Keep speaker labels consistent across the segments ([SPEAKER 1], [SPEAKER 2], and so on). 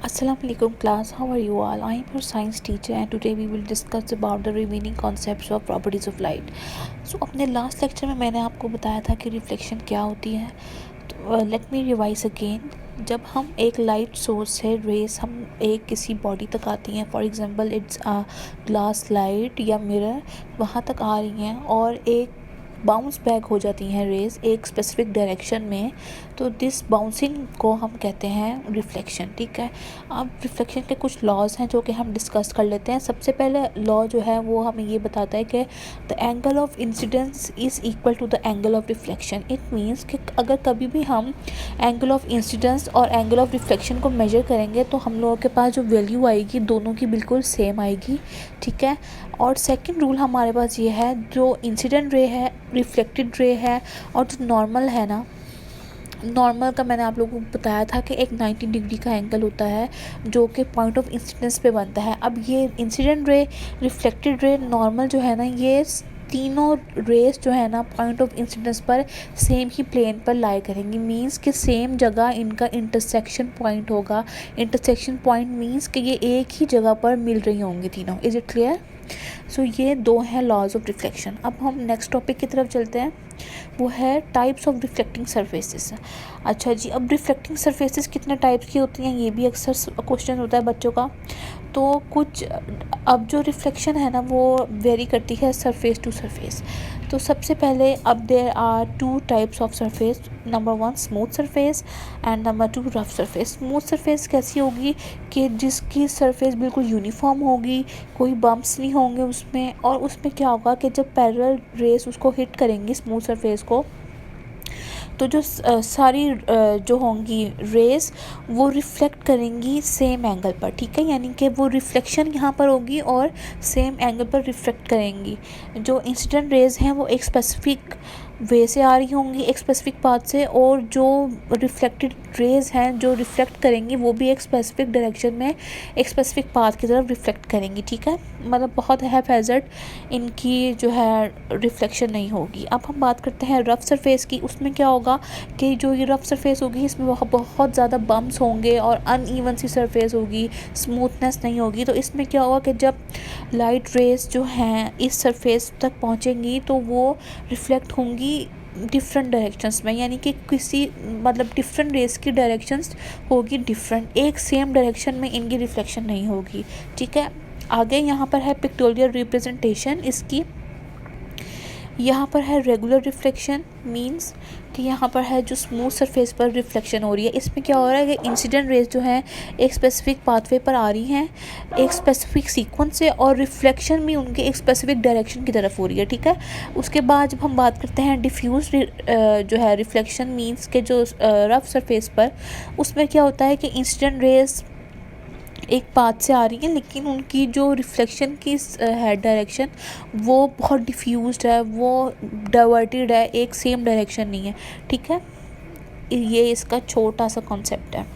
[SPEAKER 1] Assalamualaikum class, how are you all? I am your science teacher and today we will discuss about the remaining concepts of properties of light. So अपने last lecture में मैंने आपको बताया था कि reflection क्या होती है. तो लेट मी रिवाइज अगेन. जब हम एक लाइट सोर्स से रेस हम एक किसी बॉडी तक आती हैं, for example it's glass light या मिरर, वहाँ तक आ रही हैं और एक बाउंस बैक हो जाती हैं रेज़ एक स्पेसिफिक डायरेक्शन में, तो दिस बाउंसिंग को हम कहते हैं रिफ्लेक्शन. ठीक है. अब रिफ्लेक्शन के कुछ लॉज हैं जो कि हम डिस्कस कर लेते हैं. सबसे पहले लॉ जो है वो हमें ये बताता है कि the angle of incidence is equal to the angle of reflection. It means कि अगर कभी भी हम एंगल ऑफ इंसिडेंस और एंगल ऑफ रिफ्लेक्शन को मेजर करेंगे तो हम लोगों के पास जो वैल्यू आएगी दोनों की बिल्कुल सेम आएगी. ठीक है. और सेकंड रूल हमारे पास ये है, जो इंसिडेंट रे है, रिफ्लेक्टेड रे है और जो नॉर्मल है ना, नॉर्मल का मैंने आप लोगों को बताया था कि एक 90 डिग्री का एंगल होता है जो कि पॉइंट ऑफ इंसिडेंस पे बनता है. अब ये incident ray, reflected ray, normal जो है ना, ये तीनों रेस जो है ना पॉइंट ऑफ इंसिडेंस पर सेम ही प्लेन पर लाई करेंगी. मींस कि सेम जगह इनका इंटरसेक्शन पॉइंट होगा. इंटरसेक्शन पॉइंट मींस कि ये एक ही जगह पर मिल रही होंगी तीनों. Is it clear? सो ये दो हैं लॉज ऑफ रिफ्लेक्शन. अब हम नेक्स्ट टॉपिक की तरफ चलते हैं, वो है टाइप्स ऑफ रिफ्लेक्टिंग सरफेसेस. अच्छा जी, अब रिफ्लेक्टिंग सरफेसेस कितने टाइप्स की होती हैं ये भी अक्सर क्वेश्चन होता है बच्चों का. तो कुछ अब जो रिफ्लेक्शन है ना वो वेरी करती है सरफेस टू सरफेस. तो सबसे पहले अब there are two types of surface. Number 1 smooth surface and number 2 rough surface. Smooth surface कैसी होगी कि जिसकी सरफेस बिल्कुल यूनिफॉर्म होगी, कोई बम्प्स नहीं होंगे उसमें, और उसमें क्या होगा कि जब पैरेलल रेस उसको हिट करेंगी स्मूथ सरफेस को, तो जो सारी जो होंगी रेस वो रिफ़्लेक्ट करेंगी सेम एंगल पर. ठीक है. यानी कि वो रिफ़्लेक्शन यहाँ पर होगी और सेम एंगल पर रिफ़्लेक्ट करेंगी. जो इंसिडेंट रेज़ हैं वो एक स्पेसिफिक वे से आ रही होंगी, एक स्पेसिफिक पाथ से, और जो रिफ्लेक्टेड रेज़ हैं जो रिफ़्लेक्ट करेंगी वो भी एक स्पेसिफिक डायरेक्शन में एक स्पेसिफिक पाथ की तरफ रिफ़्लेक्ट करेंगी. ठीक है. मतलब बहुत हैफेज़र्ड इनकी जो है रिफ़्लेक्शन नहीं होगी. अब हम बात करते हैं रफ़ सरफेस की. उसमें क्या होगा कि जो ये रफ़ सरफेस होगी इसमें बहुत ज़्यादा बम्प्स होंगे और अनइवन सी सरफेस होगी, स्मूथनेस नहीं होगी. तो इसमें क्या होगा कि जब लाइट रेस जो हैं इस सरफेस तक पहुंचेंगी तो वो रिफ़्लेक्ट होंगी डिफरेंट डायरेक्शंस में. यानी कि किसी मतलब डिफरेंट रेस की डायरेक्शंस होगी डिफरेंट, एक सेम डायरेक्शन में इनकी रिफ़्लेक्शन नहीं होगी. ठीक है. आगे यहाँ पर है पिक्टोरियल रिप्रेजेंटेशन इसकी. यहाँ पर है रेगुलर रिफ्लेक्शन, मींस कि यहाँ पर है जो स्मूथ सरफेस पर रिफ्लेक्शन हो रही है. इसमें क्या हो रहा है कि इंसिडेंट रेज जो हैं एक स्पेसिफिक पाथवे पर आ रही हैं एक स्पेसिफिक सीक्वेंस से, और रिफ्लेक्शन भी उनके एक स्पेसिफिक डायरेक्शन की तरफ हो रही है. ठीक है. उसके बाद जब हम बात करते हैं डिफ्यूज जो है रिफ्लेक्शन, मींस के जो रफ सरफेस पर, उसमें क्या होता है कि इंसिडेंट रेज एक पाथ से आ रही हैं लेकिन उनकी जो रिफ्लेक्शन की है डायरेक्शन वो बहुत डिफ्यूज्ड है, वो डाइवर्टेड है, एक सेम डायरेक्शन नहीं है. ठीक है. ये इसका छोटा सा कॉन्सेप्ट है.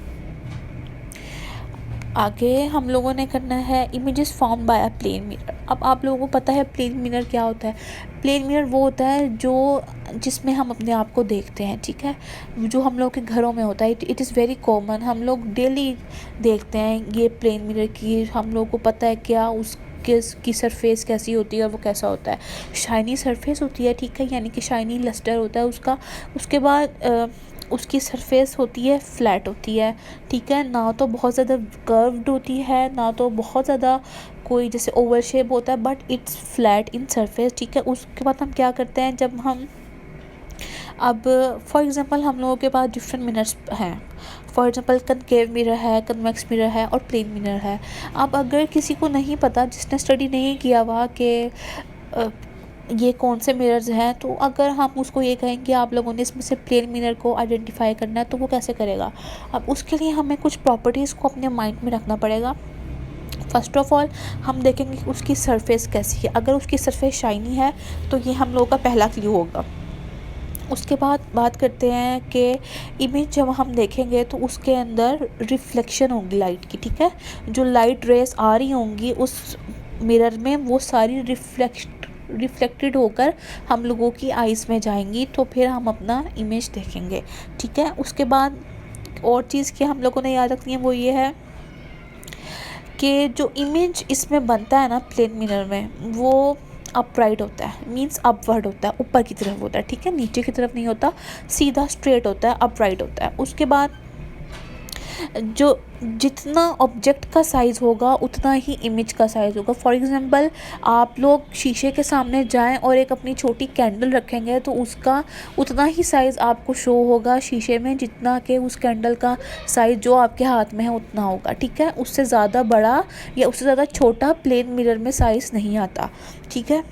[SPEAKER 1] आगे हम लोगों ने करना है images form by a plane mirror. अब आप लोगों को पता है प्लेन मिरर क्या होता है. प्लेन मिरर वो होता है जो जिसमें हम अपने आप को देखते हैं. ठीक है. जो हम लोग के घरों में होता है. इट इज़ वेरी कॉमन, हम लोग डेली देखते हैं ये प्लेन मिरर की. हम लोग को पता है क्या उसकी सरफेस कैसी होती है और वो कैसा होता है. शाइनी सरफेस होती है. ठीक है. यानी कि शाइनी लस्टर होता है उसका. उसके बाद उसकी सरफेस होती है फ्लैट होती है. ठीक है. ना तो बहुत ज़्यादा कर्व्ड होती है ना तो बहुत ज़्यादा कोई जैसे ओवल शेप होता है, but it's flat in surface. ठीक है. उसके बाद हम क्या करते हैं, जब हम अब फॉर एग्ज़ाम्पल हम लोगों के पास डिफरेंट मिरर्स हैं. फॉर एग्ज़ाम्पल कनकेव मिरर है, कन्वेक्स मिरर है और प्लेन मिरर है. अब अगर किसी को नहीं पता, जिसने स्टडी नहीं किया हुआ कि ये कौन से मिरर्स हैं, तो अगर हम उसको ये कहें कि आप लोगों ने इसमें से प्लेन मिरर को आइडेंटिफाई करना है तो वो कैसे करेगा. अब उसके लिए हमें कुछ प्रॉपर्टीज़ को अपने माइंड में रखना पड़ेगा. फ़र्स्ट ऑफ़ ऑल हम देखेंगे कि उसकी सरफेस कैसी है. अगर उसकी सरफेस शाइनी है तो ये हम लोगों का पहला क्लू होगा. उसके बाद बात करते हैं कि इमेज जब हम देखेंगे तो उसके अंदर रिफ्लेक्शन होगी लाइट की. ठीक है. जो लाइट रेस आ रही होंगी उस मिरर में वो सारी रिफ्लेक्टेड होकर हम लोगों की आइज़ में जाएंगी, तो फिर हम अपना इमेज देखेंगे. ठीक है. उसके बाद और चीज़ की हम लोगों ने याद रखनी है वो ये है कि जो इमेज इसमें बनता है ना प्लेन मिरर में, वो अपराइट होता है, मींस अपवर्ड होता है, ऊपर की तरफ होता है, ठीक है, नीचे की तरफ नहीं होता, सीधा स्ट्रेट होता है, अपराइट होता है। उसके बाद जो जितना ऑब्जेक्ट का साइज़ होगा उतना ही इमेज का साइज़ होगा। फॉर एग्ज़ाम्पल, आप लोग शीशे के सामने जाएं और एक अपनी छोटी कैंडल रखेंगे तो उसका उतना ही साइज़ आपको शो होगा शीशे में जितना कि उस कैंडल का साइज़ जो आपके हाथ में है उतना होगा, ठीक है। उससे ज़्यादा बड़ा या उससे ज़्यादा छोटा प्लेन मिरर में साइज़ नहीं आता, ठीक है।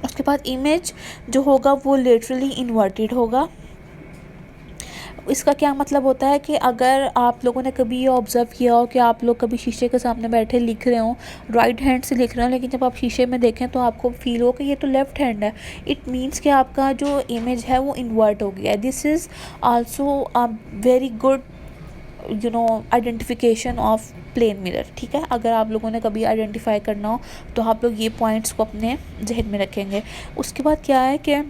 [SPEAKER 1] उसके बाद इमेज जो होगा वो लेटरली इन्वर्टेड होगा। इसका क्या मतलब होता है कि अगर आप लोगों ने कभी ये ऑब्ज़र्व किया हो कि आप लोग कभी शीशे के सामने बैठे लिख रहे हो, राइट हैंड से लिख रहे हो, लेकिन जब आप शीशे में देखें तो आपको फील हो कि ये तो लेफ़्ट हैंड है, इट मीन्स कि आपका जो इमेज है वो इन्वर्ट हो गया है। This is also a very good identification of plane mirror, ठीक है। अगर आप लोगों ने कभी आइडेंटिफाई करना हो तो आप लोग ये पॉइंट्स को अपने जहन में रखेंगे। उसके बाद क्या है कि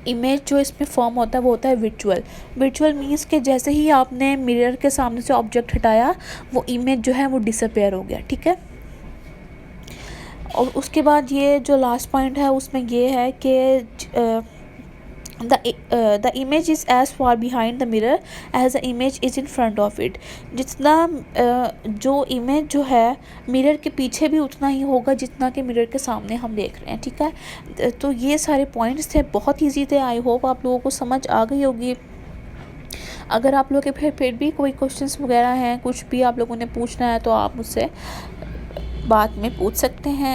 [SPEAKER 1] इमेज जो इसमें फॉर्म होता है वो होता है विजुअल। विजुअल मीन्स कि जैसे ही आपने मिरर के सामने से ऑब्जेक्ट हटाया वो इमेज जो है वो डिसअपेयर हो गया, ठीक है। और उसके बाद ये जो लास्ट पॉइंट है उसमें ये है कि the image is as far behind the mirror as the image is in front of it. जितना जो इमेज जो है मिरर के पीछे भी उतना ही होगा जितना कि मिरर के सामने हम देख रहे हैं, ठीक है। तो ये सारे पॉइंट्स थे, बहुत ईजी थे। आई होप आप लोगों को समझ आ गई होगी। अगर आप लोगों के फिर भी कोई क्वेश्चंस वगैरह हैं, कुछ भी आप लोगों ने पूछना है तो आप मुझसे बाद में पूछ सकते हैं।